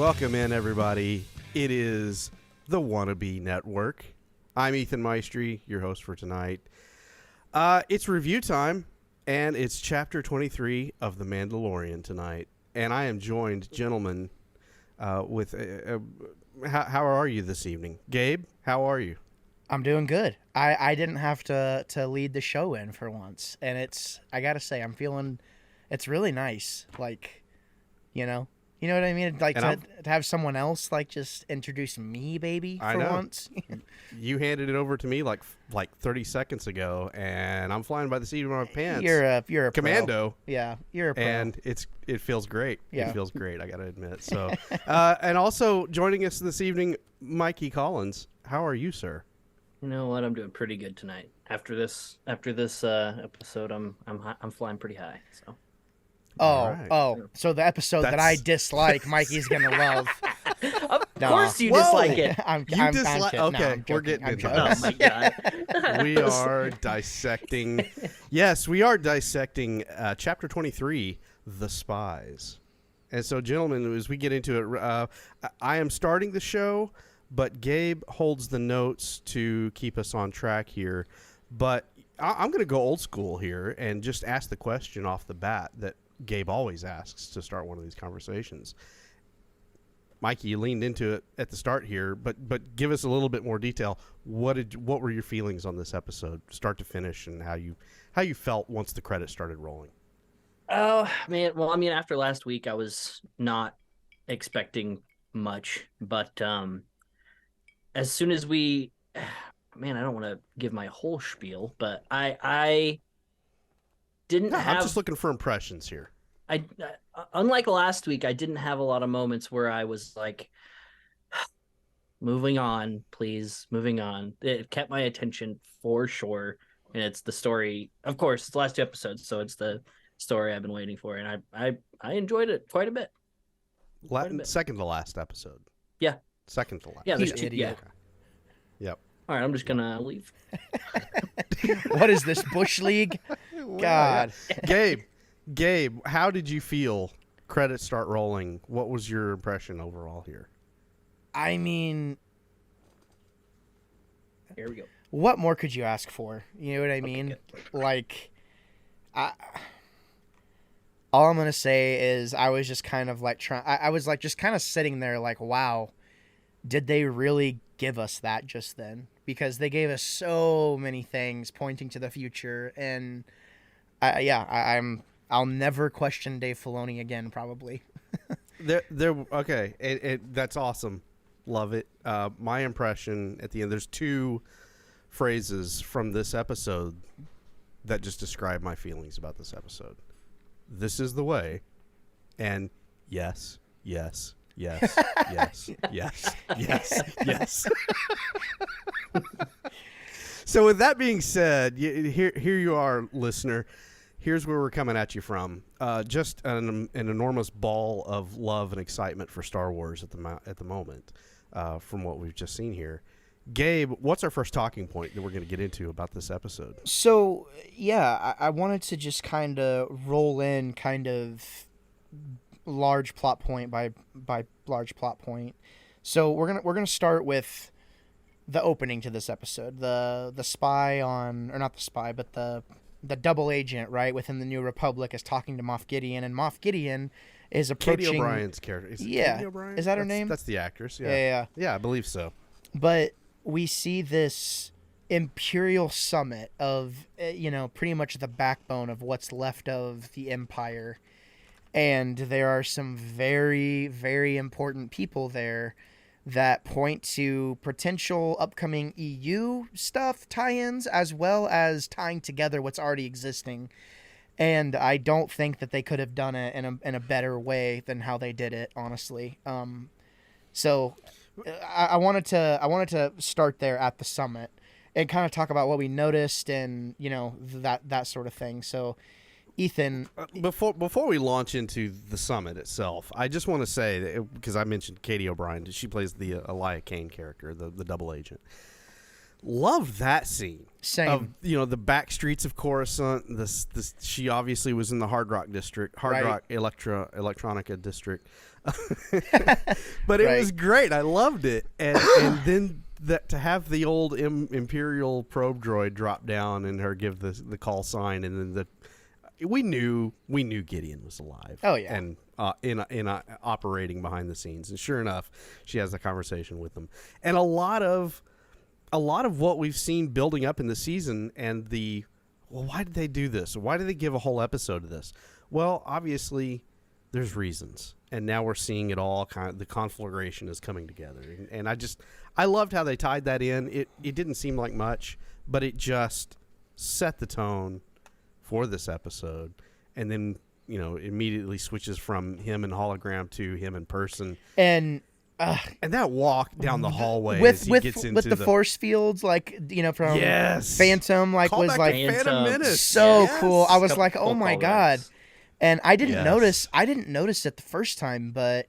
Welcome in, everybody. It is the Wannabe Network. I'm Ethan Maestri, your host for tonight. It's review time, and it's Chapter 23 of The Mandalorian tonight. And I am joined, gentlemen, with... how are you this evening? Gabe, how are you? I'm doing good. I didn't have to lead the show in for once. And I got to say, I'm feeling... It's really nice. Like, you know what I mean? Like to have someone else like just introduce me, baby, for once. You handed it over to me like 30 seconds ago, and I'm flying by the seat of my pants. You're a commando. Pro. Yeah, you're a pro. And it feels great. Yeah. It feels great, I got to admit. So, and also joining us this evening, Mikey Collins. How are you, sir? You know what? I'm doing pretty good tonight. After this episode, I'm flying pretty high. So. So the episode that I dislike, Mikey's gonna love. Of course you dislike it. I'm dislike. kidding. Okay, No, we're getting into Oh this. my god. We are dissecting. Yes, we are dissecting Chapter 23, The Spies. And so, gentlemen, as we get into it, I am starting the show, but Gabe holds the notes to keep us on track here. But I'm going to go old school here and just ask the question off the bat that Gabe always asks to start one of these conversations. Mikey, you leaned into it at the start here, but give us a little bit more detail. What were your feelings on this episode, start to finish, and how you felt once the credits started rolling? Oh man, well, I mean, after last week, I was not expecting much, but as soon as we, man, I don't want to give my whole spiel, but I didn't have. I'm just looking for impressions here. I unlike last week, I didn't have a lot of moments where I was like, moving on, please, moving on. It kept my attention for sure, and it's the story. Of course, it's the last two episodes, so it's the story I've been waiting for, and I enjoyed it quite a bit. Second to last episode. Yeah. Second to last. Yeah, there's two. Yeah. Okay. Yep. All right, I'm just gonna leave. What is this, Bush League? God. Gabe, how did you feel? Credits start rolling. What was your impression overall here? I mean, here we go. What more could you ask for? You know what I mean? Like, all I'm gonna say is I was just kind of like I was like just kind of sitting there like, wow, did they really give us that just then? Because they gave us so many things pointing to the future, and I'll never question Dave Filoni again, probably. Okay, that's awesome. Love it. My impression at the end, there's two phrases from this episode that just describe my feelings about this episode. This is the way, and yes, yes, yes, yes, yes, yes, yes. So with that being said, here you are, listener. Here's where we're coming at you from. Just an enormous ball of love and excitement for Star Wars at the moment, from what we've just seen here. Gabe, what's our first talking point that we're going to get into about this episode? So, yeah, I wanted to just kind of roll in kind of large plot point by large plot point. So we're gonna start with the opening to this episode. The spy on, or not the spy, but the double agent, right, within the New Republic is talking to Moff Gideon, and Moff Gideon is approaching... Katie O'Brien's character. Katie O'Brien? Is that her name? That's the actress, yeah. Yeah. Yeah, I believe so. But we see this Imperial summit of, pretty much the backbone of what's left of the Empire. And there are some very, very important people there that point to potential upcoming EU stuff, tie-ins, as well as tying together what's already existing. And I don't think that they could have done it in a better way than how they did it, honestly. So I wanted to start there at the summit and kind of talk about what we noticed and that sort of thing. So, Ethan, before we launch into the summit itself, I just want to say that, because I mentioned Katie O'Brien, she plays the Elia Kane character, the double agent. Loved that scene. Same. Of, the back streets of Coruscant. This she obviously was in the Hard Rock district, Rock Electronica district. But it was great. I loved it. And then to have the old Imperial probe droid drop down and her give the call sign, and then we knew Gideon was alive. Oh yeah. And in operating behind the scenes, and sure enough, she has a conversation with them, and a lot of what we've seen building up in the season, and why did they do this? Why did they give a whole episode of this? Well, obviously, there's reasons, and now we're seeing it all. The conflagration is coming together, and I loved how they tied that in. It didn't seem like much, but it just set the tone for this episode, and then immediately switches from him in hologram to him in person, and that walk down the hallway with as he gets into the force fields, from Phantom, Call was back like to Phantom Menace. so Yes. cool. I was like, oh my god. And I didn't Yes. notice it the first time, but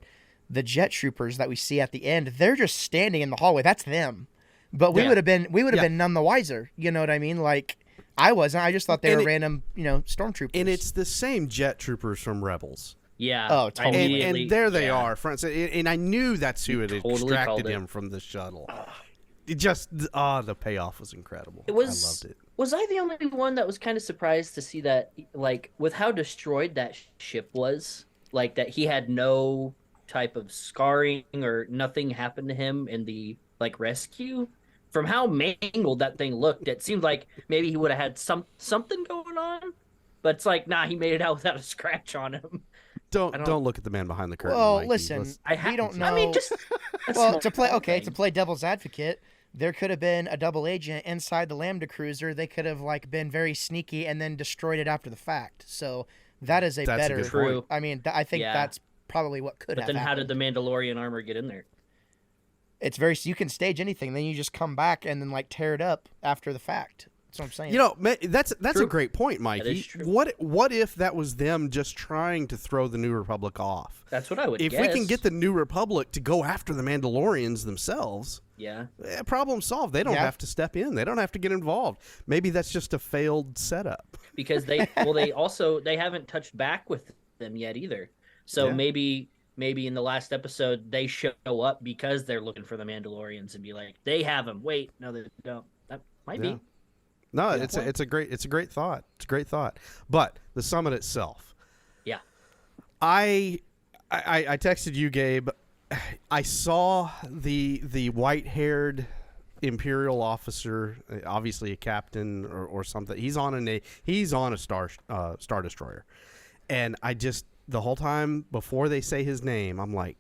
the jet troopers that we see at the end, they're just standing in the hallway. That's them. But we would have been none the wiser. You know what I mean? Like, I wasn't. I just thought they were random, stormtroopers. And it's the same jet troopers from Rebels. Yeah. Oh, totally. And there they are, front. And I knew that's who had totally extracted him from the shuttle. It just, the payoff was incredible. I loved it. Was I the only one that was kind of surprised to see that, like, with how destroyed that ship was, like, that he had no type of scarring or nothing happened to him in the, like, rescue? From how mangled that thing looked, it seemed like maybe he would have had something going on, but it's like, nah, he made it out without a scratch on him. Don't look at the man behind the curtain. Well, Mikey. listen, we don't know. I mean, just to play devil's advocate, there could have been a double agent inside the Lambda cruiser. They could have been very sneaky and then destroyed it after the fact. So that is That's a better. good point. I mean, I think that's probably what could have. But then, how happened. did the Mandalorian armor get in there? It's you can stage anything, then you just come back and then tear it up after the fact. That's what I'm saying. That's True. a great point, Mikey. That is true. What if that was them just trying to throw the New Republic off? That's what I would guess. If we can get the New Republic to go after the Mandalorians themselves, problem solved. They don't have to step in. They don't have to get involved. Maybe that's just a failed setup. Because they haven't touched back with them yet either. So maybe in the last episode they show up because they're looking for the Mandalorians and be like, they have them. Wait, no, they don't. That might be. No, it's a great thought. It's a great thought. But the summit itself. Yeah. I texted you, Gabe. I saw the white-haired Imperial officer, obviously a captain or something. He's on a star destroyer, and the whole time before they say his name, I'm like,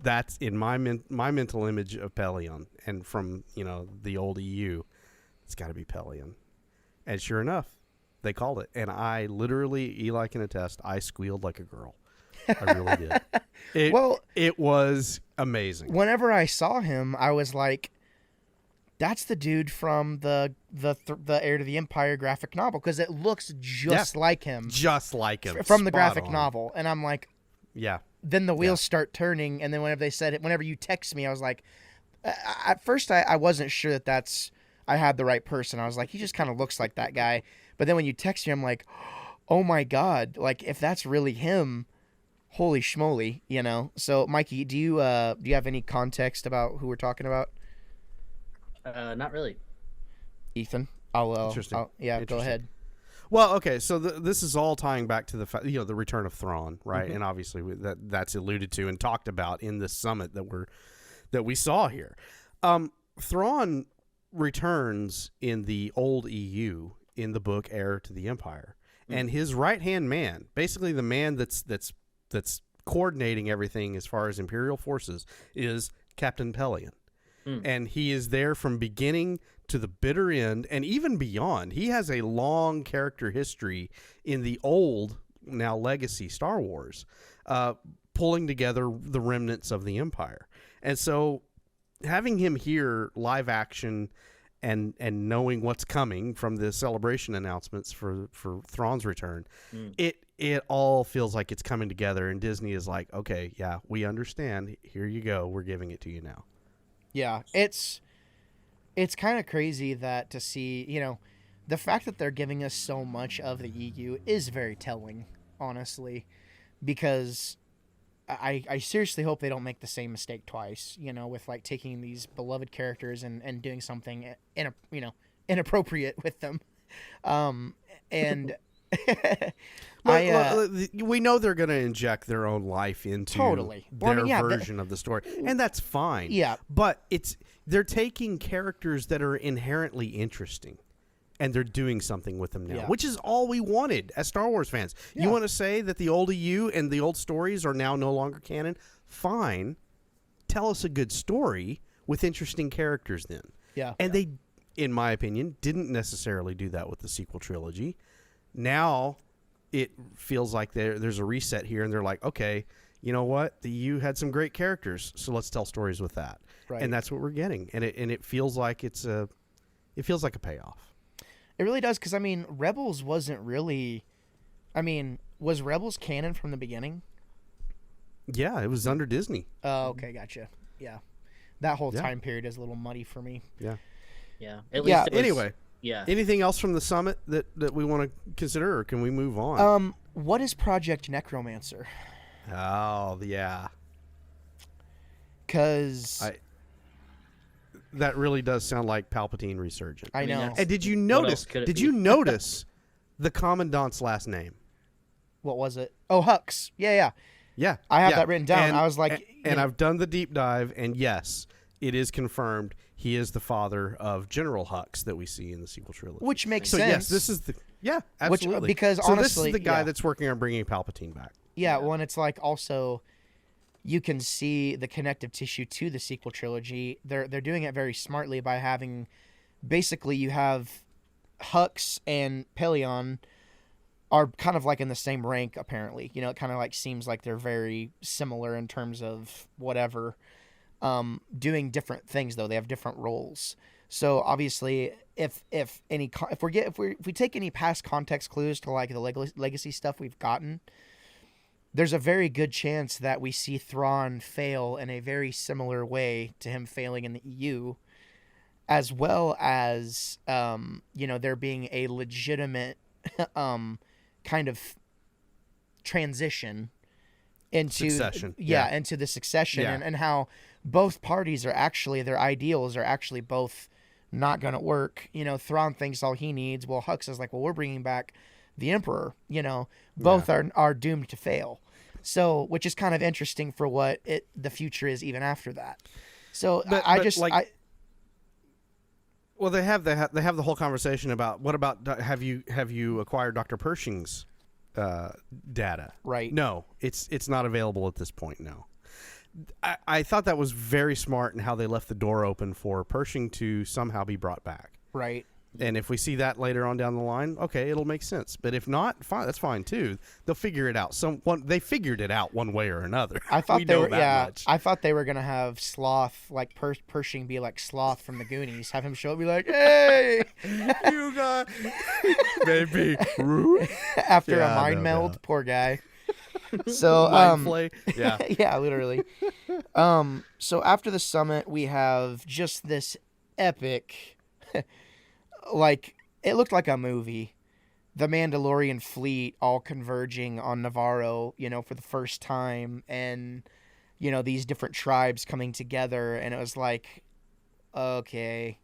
that's in my mental image of Pelion, and from the old EU. It's got to be Pelion. And sure enough, they called it. And I literally, Eli can attest, I squealed like a girl. I really did. It was amazing. Whenever I saw him, I was like, that's the dude from the Heir to the Empire graphic novel, because it looks just like him. Just like him. From the Spot graphic on. novel. And I'm like, yeah. Then the wheels start turning. And then whenever you text me, I was like, at first I wasn't sure I had the right person. I was like, he just kind of looks like that guy. But then when you text me, I'm like, oh my God, if that's really him, holy schmoly, So, Mikey, do you have any context about who we're talking about? Not really. Ethan, Interesting. Go ahead. Well, okay, so this is all tying back to the return of Thrawn, right? Mm-hmm. And obviously that's alluded to and talked about in this summit that we saw here. Thrawn returns in the old EU in the book Heir to the Empire, and his right-hand man, basically the man that's coordinating everything as far as Imperial forces, is Captain Pelion. And he is there from beginning to the bitter end and even beyond. He has a long character history in the old, now legacy Star Wars, pulling together the remnants of the Empire. And so having him here live action and knowing what's coming from the celebration announcements for Thrawn's return, it all feels like it's coming together, and Disney is like, okay, yeah, we understand. Here you go. We're giving it to you now. Yeah, it's it's kind of crazy that to see, the fact that they're giving us so much of the EU is very telling, honestly, because I seriously hope they don't make the same mistake twice, with like taking these beloved characters and doing something inappropriate with them. And we know they're going to inject their own life into Totally. Well, their version of the story, and that's fine. Yeah. But they're taking characters that are inherently interesting, and they're doing something with them now, which is all we wanted as Star Wars fans. Yeah. You want to say that the old EU and the old stories are now no longer canon? Fine. Tell us a good story with interesting characters then. Yeah. And they, in my opinion, didn't necessarily do that with the sequel trilogy. Now it feels like there's a reset here, and they're like, okay, you know what? The EU had some great characters, so let's tell stories with that. Right. And that's what we're getting. And it feels like it feels like a payoff. It really does, because, Rebels wasn't really... was Rebels canon from the beginning? Yeah, it was under Disney. Oh, okay, gotcha. Yeah. That whole time period is a little muddy for me. Yeah. Yeah. At least it was, anyway. Yeah. Anything else from the summit that we want to consider, or can we move on? What is Project Necromancer? Oh, yeah. Because... That really does sound like Palpatine resurgent. I know. And did you notice? Did you notice the commandant's last name? What was it? Oh, Hux. Yeah. I have that written down. And, I was like, and I've done the deep dive, and yes, it is confirmed. He is the father of General Hux that we see in the sequel trilogy. Which makes so sense. Yes, this is absolutely. Because so honestly, this is the guy that's working on bringing Palpatine back. Yeah, well, and it's like also, you can see the connective tissue to the sequel trilogy. They're doing it very smartly by having, basically, you have Hux and Pelion are kind of like in the same rank, apparently. It kind of like seems like they're very similar in terms of whatever, doing different things though. They have different roles. So obviously, if we take any past context clues to like the legacy stuff we've gotten, there's a very good chance that we see Thrawn fail in a very similar way to him failing in the EU, as well as there being a legitimate kind of transition into succession. Into the succession, and how both parties are actually, their ideals are actually both not going to work. Thrawn thinks all he needs. Well, Hux is like, well, we're bringing back the Emperor. Both are doomed to fail. So, which is kind of interesting for what the future is even after that. So well, they have the whole conversation about what about have you acquired Dr. Pershing's data? Right. No, it's not available at this point. No. I thought that was very smart in how they left the door open for Pershing to somehow be brought back. Right. And if we see that later on down the line, okay, it'll make sense. But if not, fine, that's fine too. They'll figure it out. They figured it out one way or another. I thought much. I thought they were gonna have Sloth, like Pershing, be like Sloth from the Goonies. Have him show up, be like, "Hey, you got baby." After a mind meld, poor guy. So mind play. Yeah, yeah, literally. So after the summit, we have just this epic. Like, it looked like a movie. The Mandalorian fleet all converging on Navarro, for the first time, and, these different tribes coming together, and it was like, okay,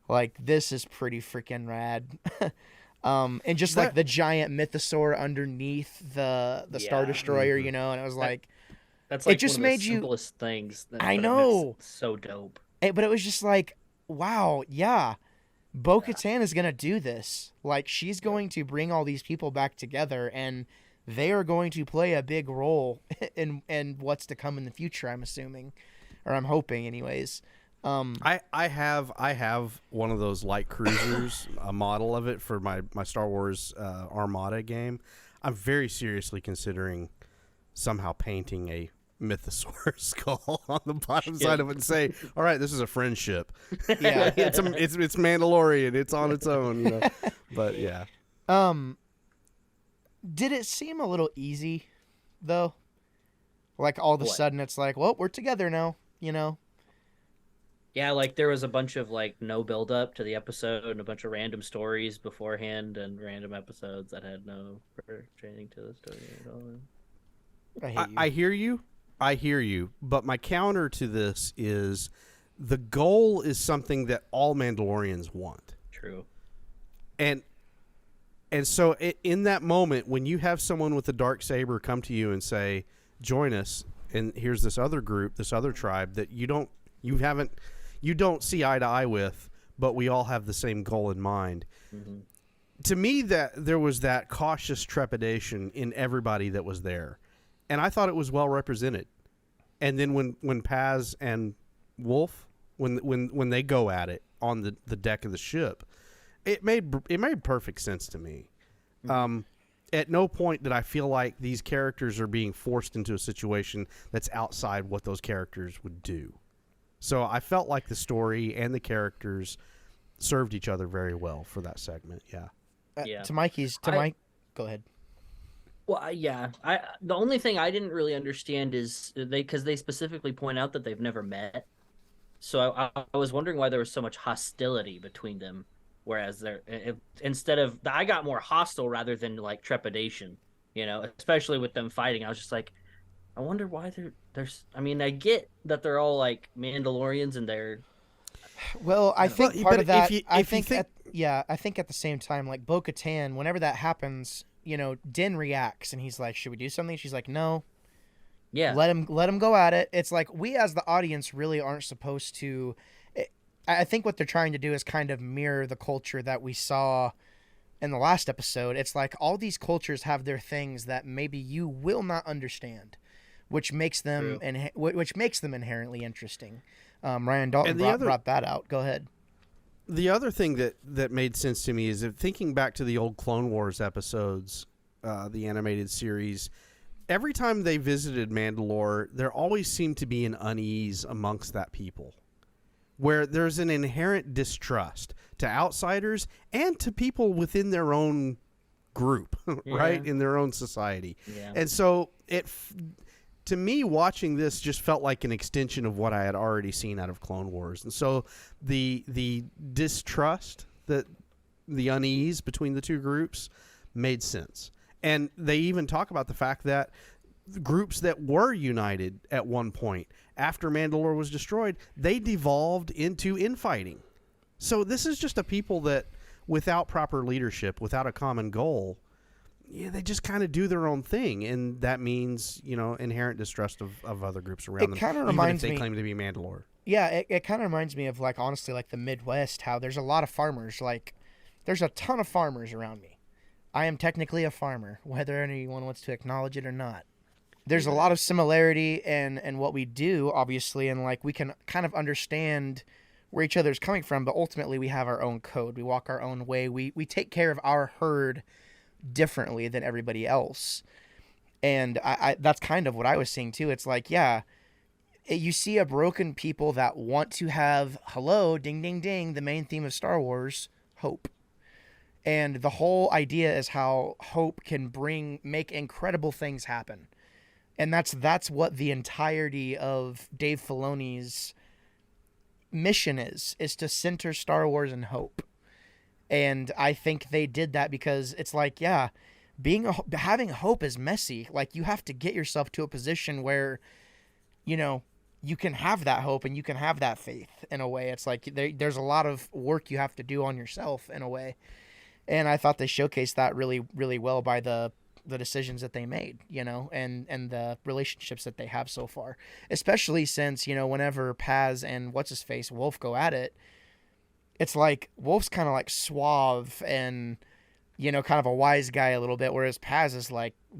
like, this is pretty freaking rad. And just like the giant mythosaur underneath the Star Destroyer, and it was like, that's like it just one of made the you simplest things. I know, so dope. But it was just like, wow, yeah. Bo-Katan is going to do this. Like, she's going to bring all these people back together, and they are going to play a big role in what's to come in the future, I'm assuming. Or I'm hoping, anyways. I have one of those light cruisers, a model of it for my Star Wars Armada game. I'm very seriously considering somehow painting a mythosaur skull on the bottom side of it and say, all right, this is a friendship. Yeah. it's Mandalorian, it's on its own, but yeah. Did it seem a little easy though? Like all of a sudden it's like, well, we're together now, Yeah, like there was a bunch of like no build up to the episode and a bunch of random stories beforehand and random episodes that had no pertaining to the story at all. I hate you. I hear you. I hear you. But my counter to this is the goal is something that all Mandalorians want. True. And so in that moment, when you have someone with a dark saber come to you and say, join us, and here's this other group, this other tribe that you don't see eye to eye with, but we all have the same goal in mind. Mm-hmm. To me, that there was that cautious trepidation in everybody that was there. And I thought it was well represented. And then when Paz and Wolf, when they go at it on the deck of the ship, it made perfect sense to me. Mm-hmm. At no point did I feel like these characters are being forced into a situation that's outside what those characters would do. So I felt like the story and the characters served each other very well for that segment. Yeah. Yeah. Go ahead. Well, yeah. The only thing I didn't really understand is because they specifically point out that they've never met. So I was wondering why there was so much hostility between them, whereas instead of I got more hostile rather than like trepidation, especially with them fighting. I was just like, I wonder why there's. I mean, I get that they're all like Mandalorians and they're. Well, I think Well, part but of that. if you think- I think at the same time, like Bo-Katan, whenever that happens, Din reacts and he's like, "Should we do something?" She's like, "No." Yeah. Let him go at it. It's like we as the audience really aren't supposed to. I think what they're trying to do is kind of mirror the culture that we saw in the last episode. It's like all these cultures have their things that maybe you will not understand, which makes them inherently interesting. Ryan Dalton brought that out. Go ahead. The other thing that made sense to me is if thinking back to the old Clone Wars episodes, the animated series, every time they visited Mandalore, there always seemed to be an unease amongst that people, where there's an inherent distrust to outsiders and to people within their own group, right, in their own society. Yeah. And so to me, watching this just felt like an extension of what I had already seen out of Clone Wars. And so the distrust, the unease between the two groups made sense. And they even talk about the fact that groups that were united at one point after Mandalore was destroyed, they devolved into infighting. So this is just a people that, without proper leadership, without a common goal, they just kind of do their own thing, and that means inherent distrust of other groups around them. It kind of even reminds if they me. claim to be Mandalore. Yeah, it kind of reminds me of honestly the Midwest, how there's a lot of farmers. There's a ton of farmers around me. I am technically a farmer, whether anyone wants to acknowledge it or not. There's a lot of similarity in what we do, obviously, and we can kind of understand where each other's coming from, but ultimately we have our own code. We walk our own way. We take care of our herd differently than everybody else. And I that's kind of what I was seeing too. It's you see a broken people that want to have, hello, ding, ding, ding, the main theme of Star Wars, hope. And the whole idea is how hope can make incredible things happen. And that's what the entirety of Dave Filoni's mission is to center Star Wars in hope. And I think they did that because it's having hope is messy. You have to get yourself to a position where, you can have that hope and you can have that faith in a way. It's there's a lot of work you have to do on yourself in a way. And I thought they showcased that really, really well by the decisions that they made, and the relationships that they have so far, especially since, whenever Paz and what's-his-face, Wolf, go at it, it's Wolf's kind of suave and, kind of a wise guy a little bit, whereas Paz is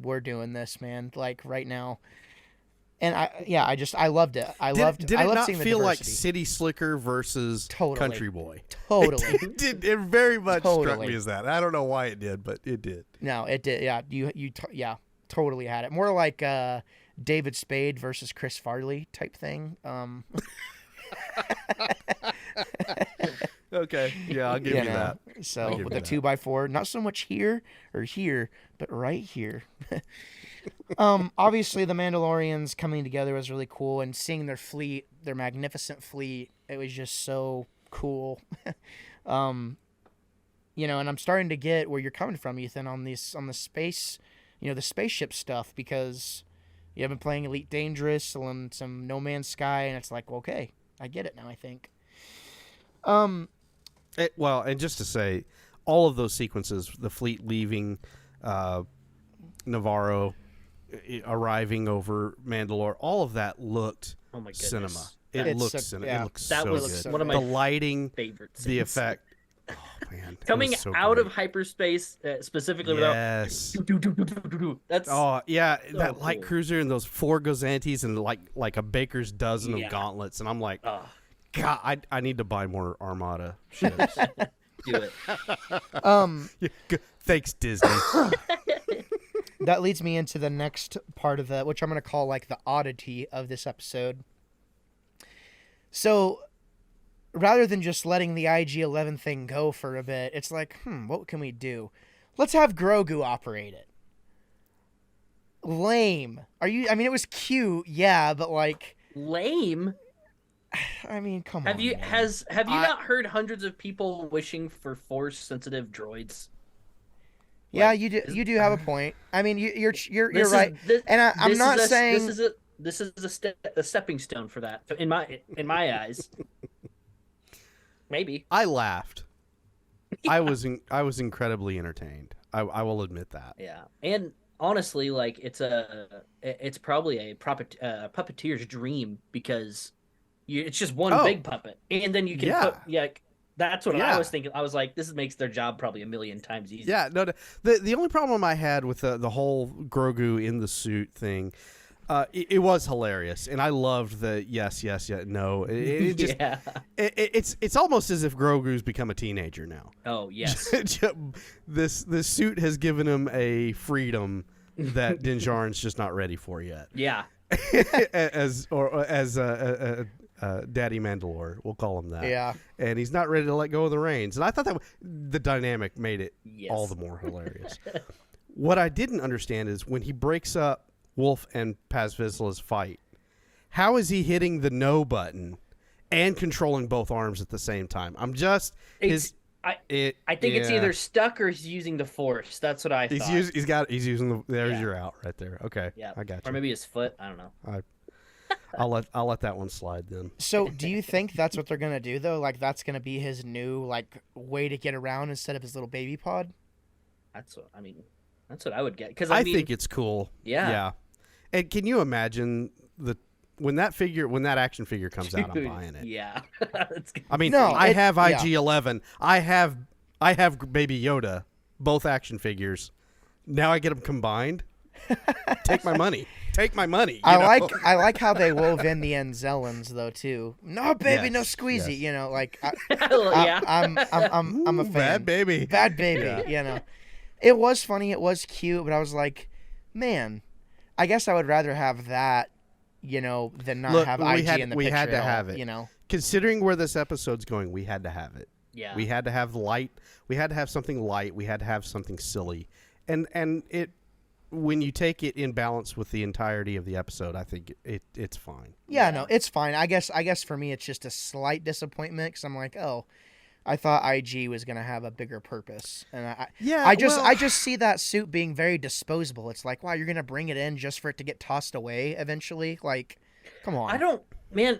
we're doing this, man, right now. And I loved it. I loved it not seeing the feel like diversity. City Slicker versus Country Boy? Totally. It very much struck Totally. me as that. I don't know why it did, but it did. No, it did. Yeah, totally had it. More like David Spade versus Chris Farley type thing. Okay, yeah, I'll give you that. So with a 2x4, not so much here or here, but right here. Obviously the Mandalorians coming together was really cool, and seeing their magnificent fleet, It was just so cool. You know, and I'm starting to get where you're coming from, Ethan, on the space, you know, the spaceship stuff, because you have been playing Elite Dangerous and some No Man's Sky, and it's like, well, okay, I get it now, I think. Well, and just to say, all of those sequences, the fleet leaving, Navarro arriving over Mandalore, all of that looked Oh my goodness. cinema. It It looked looks cinema. yeah. It looked That so was good. one of my The lighting, favorite the scenes. effect. Oh man, it Coming was so out great. of hyperspace, specifically Yes. without. That's Oh yeah, so that light cool. cruiser and those 4 Gozantis and like a baker's dozen Yeah. of gauntlets, and I'm like, oh, God, I need to buy more Armada ships. do it. Thanks, Disney. That leads me into the next part of the, which I'm going to call like the oddity of this episode. So, rather than just letting the IG-11 thing go for a bit, it's like, what can we do? Let's have Grogu operate it. Lame. I mean, it was cute, yeah, but like, Lame. I mean, come Have on. you man. have you not heard hundreds of people wishing for force sensitive droids? Yeah, Like, you do have a point. I mean, you're This right. is- this- And I'm this not is a- saying this is a stepping stone for that in my eyes. Maybe. I laughed. I was incredibly entertained. I will admit that. Yeah, and honestly, like it's probably a puppeteer's dream, because it's just one Oh. big puppet, and then you can Yeah. that's what Yeah. I was thinking. I was like, this makes their job probably a million times easier. Yeah, no. The only problem I had with the whole Grogu in the suit thing, it was hilarious, and I loved the yes, no. It just Yeah. it's almost as if Grogu's become a teenager now. Oh yes. This suit has given him a freedom that Din Djarin's just not ready for yet. Yeah. as Daddy Mandalore, we'll call him that. Yeah. And he's not ready to let go of the reins. And I thought that the dynamic made it Yes. all the more hilarious. What I didn't understand is when he breaks up Wolf and Paz Vizsla's fight, how is he hitting the no button and controlling both arms at the same time? I'm just I think it's either stuck or he's using the force. That's what I thought. He's using the there's Yeah. your out right there. Okay. Yeah. I got Or you. maybe his foot. I don't know. I'll let that one slide then. So, do you think that's what they're gonna do though? Like, that's gonna be his new like way to get around instead of his little baby pod? That's what I would get, because I mean, think it's cool. Yeah. Yeah. And can you imagine when that action figure comes out, I'm dude, buying it. Yeah. It's I mean, No, I have yeah. IG-11. I have Baby Yoda, both action figures. Now I get them combined. Take my money. Take my money. you know? I like how they wove in the Anzellans though too. No baby, no Yes, squeezy. yes. You know, like yeah. I'm a Ooh, fan. bad baby. Bad baby. Yeah. You know, it was funny. It was cute, but I was like, man, I guess I would rather have that, you know, than not Look, have we IG had- in the we picture. had to at all, have it. You know. Considering where this episode's going, we had to have it. Yeah. We had to have light. We had to have something light. We had to have something silly. And it when you take it in balance with the entirety of the episode, I think it's fine. Yeah, no, it's fine. I guess for me, it's just a slight disappointment because I'm like, oh, I thought IG was gonna have a bigger purpose, and I just see that suit being very disposable. It's like, wow, you're gonna bring it in just for it to get tossed away eventually. Like, come on.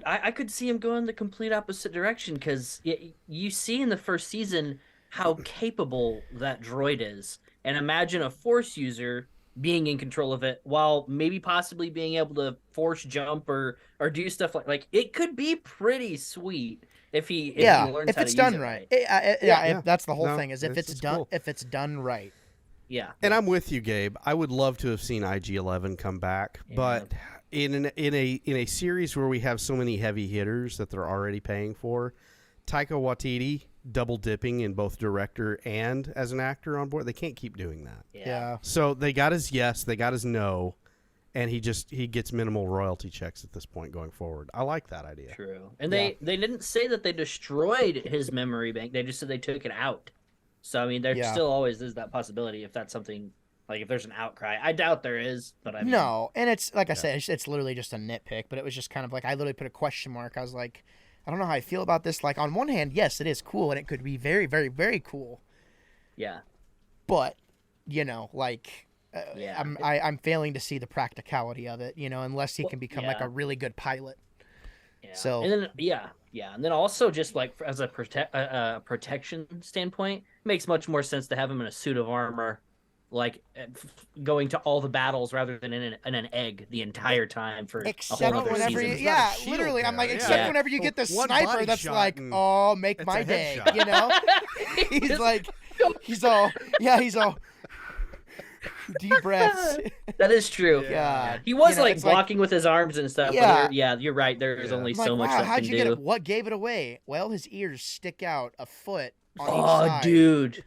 I could see him going the complete opposite direction, because you see in the first season how capable that droid is, and imagine a force user being in control of it while maybe possibly being able to force jump or do stuff like it could be pretty sweet if he learns if how it's to done use it right. Yeah. That's the whole No, thing. Is if this it's is done cool. if it's done right. Yeah. And I'm with you, Gabe. I would love to have seen IG-11 come back, Yeah. but in a series where we have so many heavy hitters that they're already paying for, Taika Waititi double dipping in both director and as an actor on board, they can't keep doing that. Yeah. So they got his yes, they got his no, and he gets minimal royalty checks at this point going forward. I like that idea. True. And they didn't say that they destroyed his memory bank. They just said they took it out. So I mean, there still always is that possibility if that's something, like if there's an outcry. I doubt there is, but I mean, No, and it's like I said, it's literally just a nitpick. But it was just kind of like I literally put a question mark. I was like, I don't know how I feel about this. Like, on one hand, yes, it is cool, and it could be very, very, very cool. Yeah. But, you know, like, Yeah. I'm failing to see the practicality of it, you know, unless he can become like yeah. a really good pilot. Yeah. So And then and then also just like as a protection standpoint, it makes much more sense to have him in a suit of armor, like going to all the battles rather than in an egg the entire time for a whole except other whenever season. you, yeah, shield literally, I'm there, like, yeah. except Yeah. whenever you get the One sniper body that's shot like, and oh, make it's my a day, headshot. you know? He's like, he's all deep breaths. That is true. Yeah. He was You know, like it's like- blocking with his arms and stuff. Yeah. But you're right. There's Yeah. only I'm so like, much wow, that how'd can you do. get it? What gave it away? Well, his ears stick out a foot on each Oh, side. dude.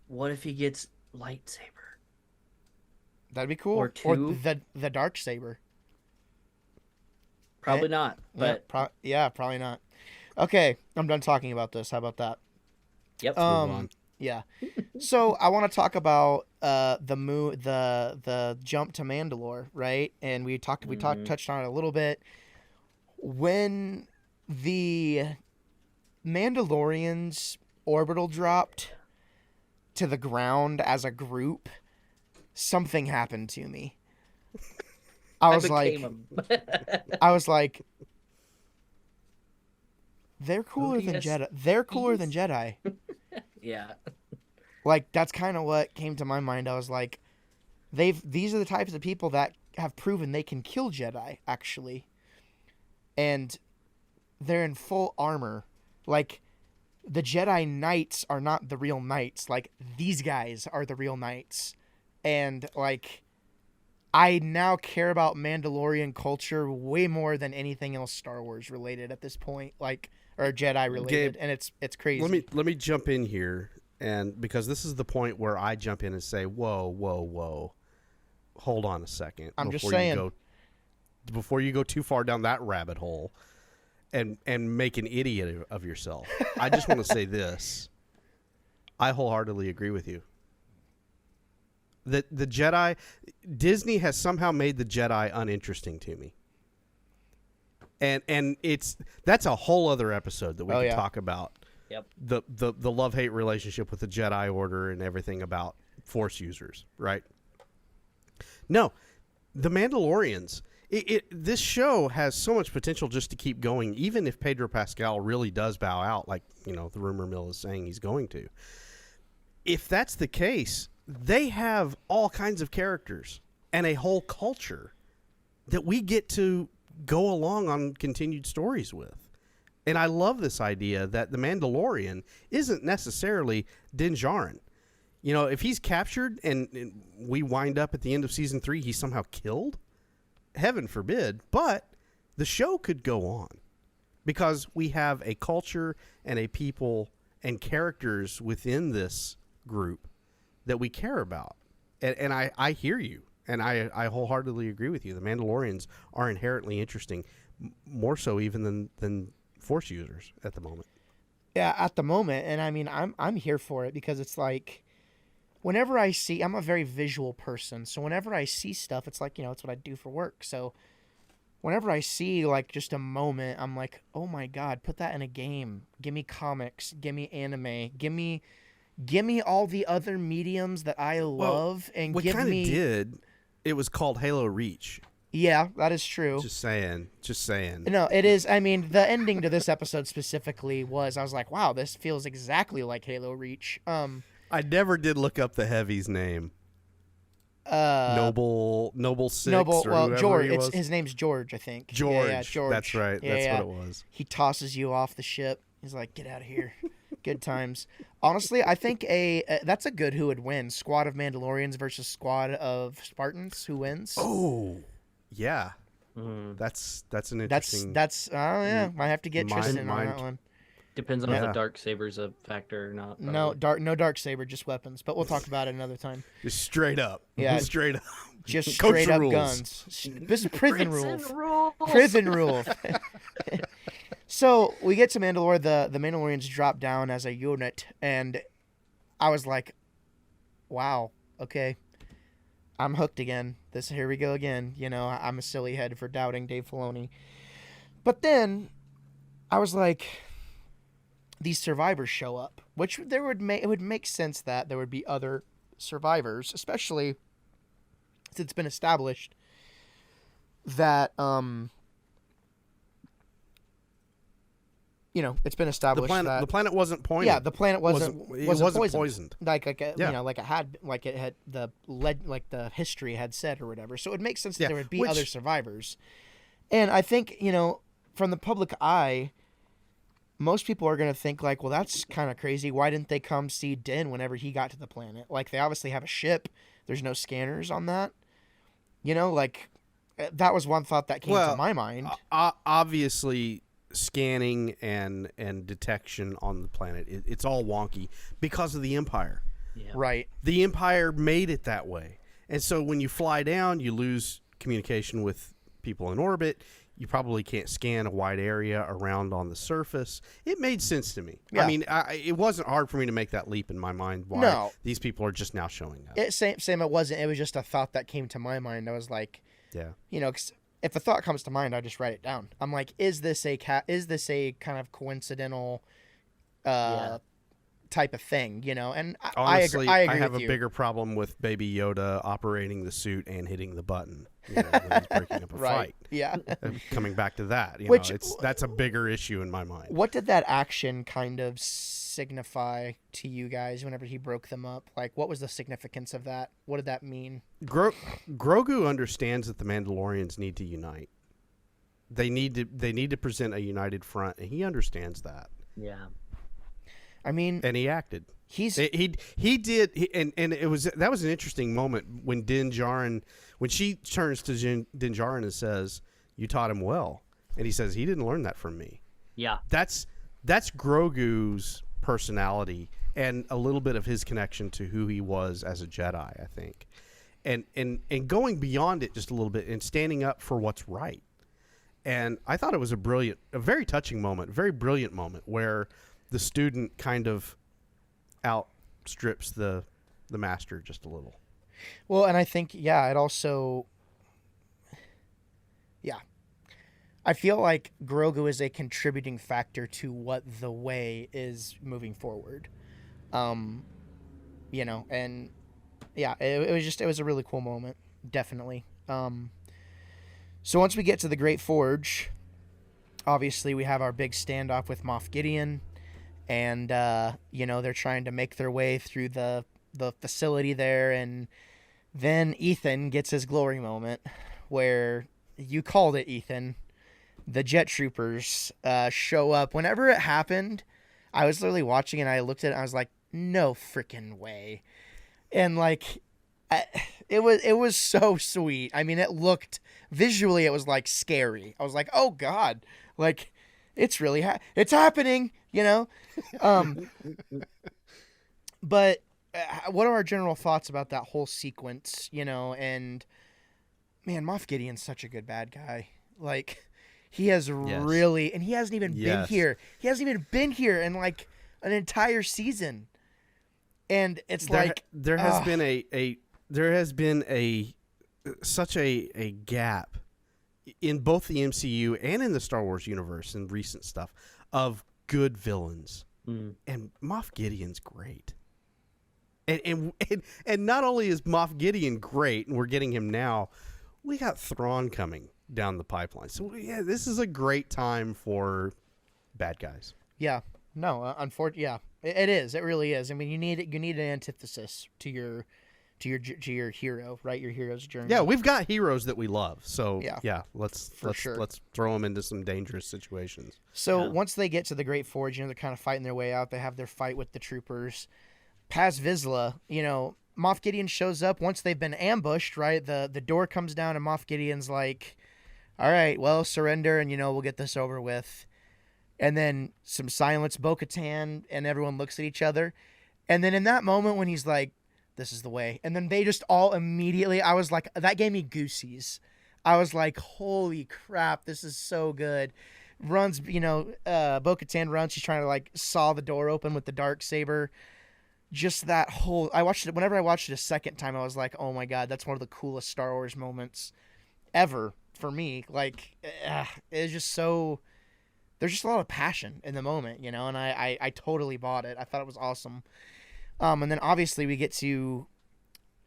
What if he gets lightsaber? That'd be cool. Or two. The dark saber. Probably not. But Probably not. Okay, I'm done talking about this. How about that? yep. Move on. Yeah. So I want to talk about the jump to Mandalore, right? And we touched on it a little bit. When the Mandalorians orbital dropped to the ground as a group, something happened to me. I was like, they're cooler than Jedi. They're cooler than Jedi. Yeah. Like, that's kind of what came to my mind. I was like, these are the types of people that have proven they can kill Jedi, actually. And they're in full armor. Like, the Jedi Knights are not the real Knights. Like, these guys are the real Knights. And, like, I now care about Mandalorian culture way more than anything else Star Wars related at this point. Like, or Jedi related. Gabe, and it's crazy. Let me jump in here, and because this is the point where I jump in and say, whoa, hold on a second. I'm just saying. Before you go too far down that rabbit hole and make an idiot of yourself, I just want to say this. I wholeheartedly agree with you. The Jedi, Disney has somehow made the Jedi uninteresting to me. And that's a whole other episode that we can talk about. Yep. The love-hate relationship with the Jedi Order and everything about Force users, right? No, the Mandalorians. This show has so much potential just to keep going, even if Pedro Pascal really does bow out, like the rumor mill is saying he's going to. If that's the case, they have all kinds of characters and a whole culture that we get to go along on continued stories with. And I love this idea that the Mandalorian isn't necessarily Din Djarin. If he's captured and we wind up at the end of season 3, he's somehow killed, heaven forbid, but the show could go on because we have a culture and a people and characters within this group that we care about. And I hear you, and I wholeheartedly agree with you. The Mandalorians are inherently interesting, more so even than Force users at the moment. Yeah, at the moment, and I mean, I'm here for it because it's like, whenever I'm a very visual person, so whenever I see stuff, it's like, it's what I do for work. So whenever I see like just a moment, I'm like, oh my God, put that in a game. Give me comics, give me anime, give me all the other mediums that I love, and what give kind of me. did it was called Halo Reach. Yeah, that is true. Just saying. No, it is. I mean, the ending to this episode specifically I was like, wow, this feels exactly like Halo Reach. I never did look up the Heavy's name. Noble Six. Or well, whoever George. he was. His name's George, I think. George. Yeah, George. That's right. Yeah, That's what it was. He tosses you off the ship. He's like, get out of here. Good times. Honestly, I think that's a good who would win. Squad of Mandalorians versus squad of Spartans. Who wins? Oh, yeah. That's an interesting. That's oh yeah. Might have to get Tristan on that one. Depends on if the dark saber's a factor or not. Probably. No dark saber, just weapons. But we'll talk about it another time. Just straight up. Yeah, straight up. Just straight up rules. guns. This is prison rules. Prison rules. So we get to Mandalore. The Mandalorians drop down as a unit, and I was like, "Wow, okay, I'm hooked again. Here we go again." I'm a silly head for doubting Dave Filoni. But then I was like, these survivors show up, which it would make sense that there would be other survivors, especially since it's been established that it's been established that the planet wasn't poisoned. yeah, the planet wasn't poisoned. like it had the the history had said or whatever. So it makes sense that there would be other survivors. And I think, from the public eye, most people are going to think like, well, that's kind of crazy. Why didn't they come see Din whenever he got to the planet? Like, they obviously have a ship. There's no scanners on that. That was one thought that came to my mind. Obviously, scanning and detection on the planet, it's all wonky because of the Empire. Yeah. Right. The Empire made it that way. And so when you fly down, you lose communication with people in orbit. You probably can't scan a wide area around on the surface. It made sense to me. Yeah. I mean, it wasn't hard for me to make that leap in my mind why these people are just now showing up. Same. It wasn't. It was just a thought that came to my mind. I was like, 'cause if a thought comes to mind, I just write it down. I'm like, is this a kind of coincidental type of thing, and Honestly, I agree I have with a you. bigger problem with Baby Yoda operating the suit and hitting the button when he's breaking up a fight. Yeah. Coming back to that, that's a bigger issue in my mind. What did that action kind of signify to you guys whenever he broke them up? Like, what was the significance of that? What did that mean? Grogu understands that the Mandalorians need to unite. They need to present a united front, and he understands that. Yeah. I mean, and he acted. He did, and that was an interesting moment when Din Djarin, when she turns to Din Djarin and says, "You taught him well," and he says, "He didn't learn that from me." Yeah, that's Grogu's personality and a little bit of his connection to who he was as a Jedi, I think, and going beyond it just a little bit and standing up for what's right. And I thought it was a very touching moment, very brilliant moment where the student kind of outstrips the master just a little. Well, and I think, it also, I feel like Grogu is a contributing factor to what the way is moving forward. And it was a really cool moment. Definitely. So once we get to the Great Forge, obviously we have our big standoff with Moff Gideon. And, they're trying to make their way through the facility there. And then Ethan gets his glory moment where you called it, Ethan. The jet troopers show up. Whenever it happened, I was literally watching and I looked at it and I was like, no freaking way. And it was so sweet. I mean, it looked visually, it was like scary. I was like, oh God, like it's really, it's happening. But what are our general thoughts about that whole sequence, and man, Moff Gideon's such a good bad guy. Like, he has really, and he hasn't even been here. He hasn't even been here in like an entire season. And it's there has been such a gap in both the MCU and in the Star Wars universe and recent stuff of good villains. And Moff Gideon's great. And not only is Moff Gideon great, and we're getting him now, we got Thrawn coming down the pipeline. So this is a great time for bad guys. Yeah. No, unfortunately, it is. It really is. I mean, you need an antithesis to your hero, right? Your hero's journey. Yeah, we've got heroes that we love. So let's throw them into some dangerous situations. So once they get to the Great Forge, they're kind of fighting their way out. They have their fight with the troopers. Paz Vizsla, Moff Gideon shows up once they've been ambushed, right? The door comes down and Moff Gideon's like, all right, well, surrender and, we'll get this over with. And then some silence, Bo-Katan, and everyone looks at each other. And then in that moment when he's like, this is the way. And then they just all immediately, I was like, that gave me goosies. I was like, holy crap, this is so good. Runs, Bo-Katan runs. She's trying to like saw the door open with the darksaber. Just that whole, whenever I watched it a second time, I was like, oh my God, that's one of the coolest Star Wars moments ever for me. Like, it's just so there's just a lot of passion in the moment, you know, and I totally bought it. I thought it was awesome. And then obviously we get to,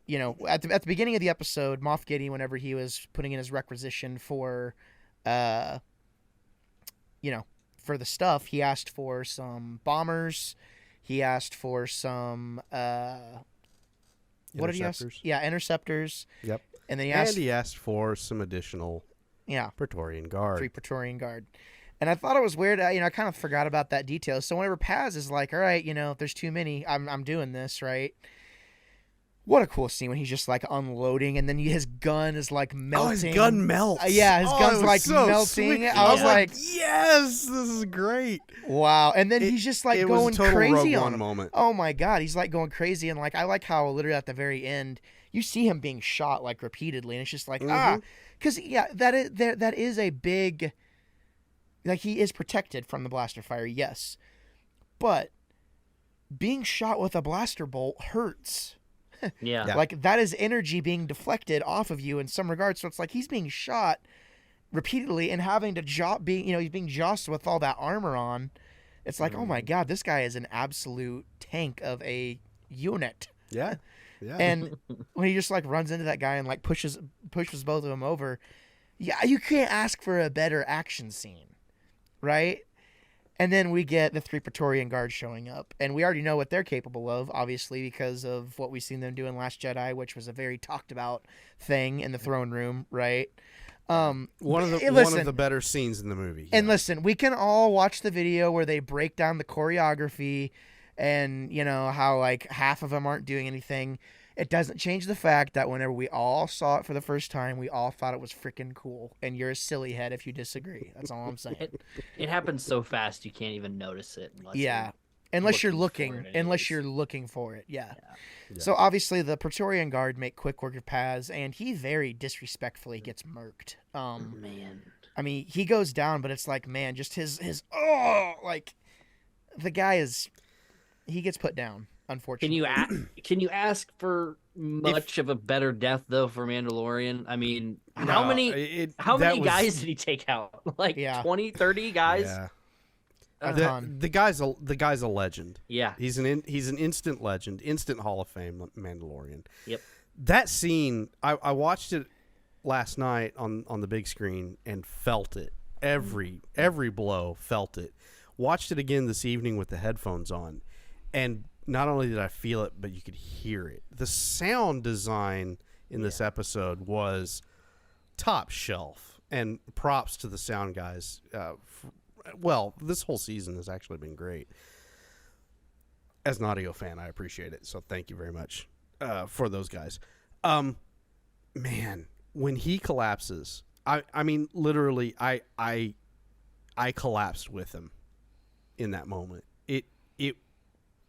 you know, at the beginning of the episode, Moff Gideon, whenever he was putting in his requisition for, you know, for the stuff, he asked for some bombers. He asked for some, what did he ask? Yeah, interceptors. Yep. And then he asked for some additional Praetorian Guard. 3 Praetorian Guard. And I thought it was weird. You know, I kind of forgot about that detail. So whenever Paz is like, all right, you know, if there's too many, I'm doing this, right? What a cool scene when he's just like unloading, and then his gun is like melting. Oh, his gun melts. Yeah, his gun's like so melting. Sweet. I was like, yes, this is great. Wow. And then he's just like it going was a total crazy Rogue on One him. moment. Oh my God, he's like going crazy, and like I like how literally at the very end you see him being shot like repeatedly, and it's just like because that is a big, like, he is protected from the blaster fire, yes, but being shot with a blaster bolt hurts. Yeah. Like, that is energy being deflected off of you in some regards. So it's like he's being shot repeatedly and having to he's being jostled with all that armor on. It's like, oh my God, this guy is an absolute tank of a unit. Yeah. Yeah. And when he just like runs into that guy and like pushes both of them over, yeah, you can't ask for a better action scene, right? And then we get the 3 Praetorian Guards showing up, and we already know what they're capable of, obviously, because of what we've seen them do in Last Jedi, which was a very talked about thing in the throne room, right? One of the better scenes in the movie. And listen, we can all watch the video where they break down the choreography and, you know, how like half of them aren't doing anything. It doesn't change the fact that whenever we all saw it for the first time, we all thought it was freaking cool. And you're a silly head if you disagree. That's all I'm saying. It happens so fast you can't even notice it. Unless you're looking for it. Yeah. So obviously the Praetorian Guard make quick work of Paz, and he very disrespectfully gets murked. Man. I mean, he goes down, but it's like, man, just his like the guy he gets put down. Unfortunately, can you ask for much of a better death though for Mandalorian? I mean, how many guys did he take out? Like 20, 30 guys? Yeah. The guy's a legend. Yeah, he's an instant legend, instant Hall of Fame Mandalorian. Yep. That scene, I watched it last night on the big screen and felt it. Every blow, felt it. Watched it again this evening with the headphones on, and not only did I feel it, but you could hear it. The sound design in this episode was top shelf, and props to the sound guys. This whole season has actually been great. As an audio fan, I appreciate it, so thank you very much for those guys. Man, when he collapses, I mean, literally, I collapsed with him in that moment.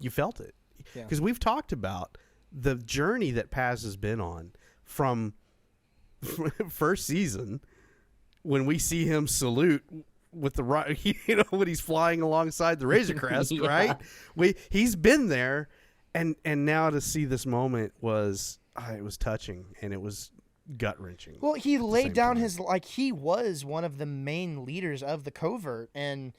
You felt it, because we've talked about the journey that Paz has been on from first season, when we see him salute with the when he's flying alongside the Razor Crest, right? He's been there, and now to see this moment was it was touching, and it was gut wrenching. Well, he laid down he was one of the main leaders of the covert, and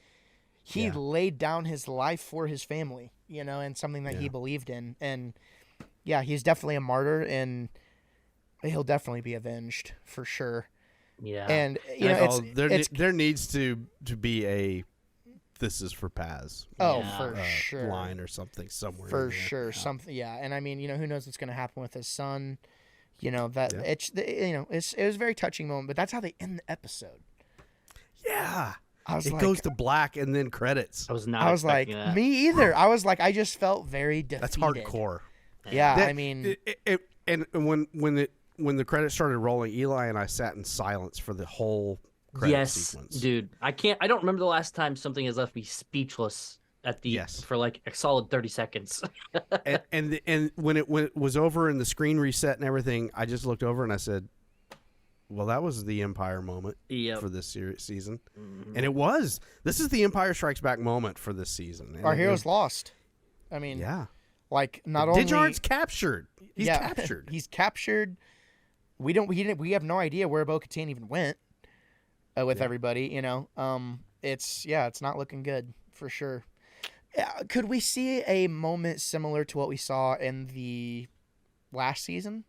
he laid down his life for his family, you know, and something that he believed in. And he's definitely a martyr, and he'll definitely be avenged for sure. Yeah. And there needs to be a "this is for Paz" for sure line or something somewhere. For sure. Something. Yeah. And I mean, you know, who knows what's going to happen with his son, you know, that it was a very touching moment, but that's how they end the episode. Yeah. It goes to black and then credits. I was like, that. Me either. I was like, I just felt very defeated. That's hardcore. Yeah, I mean, and when the credits started rolling, Eli and I sat in silence for the whole credit sequence. Dude, I don't remember the last time something has left me speechless for like a solid 30 seconds. and when it was over and the screen reset and everything, I just looked over and I said, well, that was the Empire moment for this season. Mm-hmm. And it was. This is the Empire Strikes Back moment for this season. Our hero's lost. I mean, like, not only... Dijar's captured. He's captured. He's captured. We have no idea where Bo-Katan even went with everybody, you know. it's not looking good for sure. Could we see a moment similar to what we saw in the last season?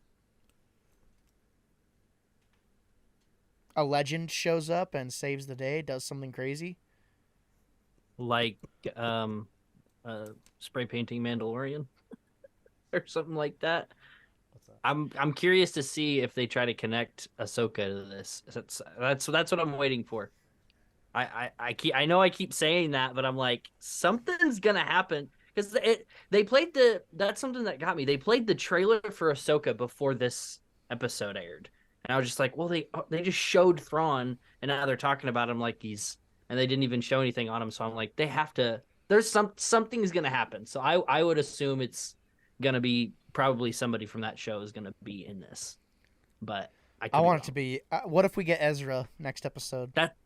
A legend shows up and saves the day, does something crazy. Like spray painting Mandalorian or something like that. I'm curious to see if they try to connect Ahsoka to this. That's what I'm waiting for. I know I keep saying that, but I'm like, something's gonna happen because that's something that got me. They played the trailer for Ahsoka before this episode aired, and I was just like, well, they just showed Thrawn, and now they're talking about him like and they didn't even show anything on him. So I'm like, they have to. There's something's gonna happen. So I would assume it's gonna be probably somebody from that show is gonna be in this, but I want it to be. What if we get Ezra next episode? That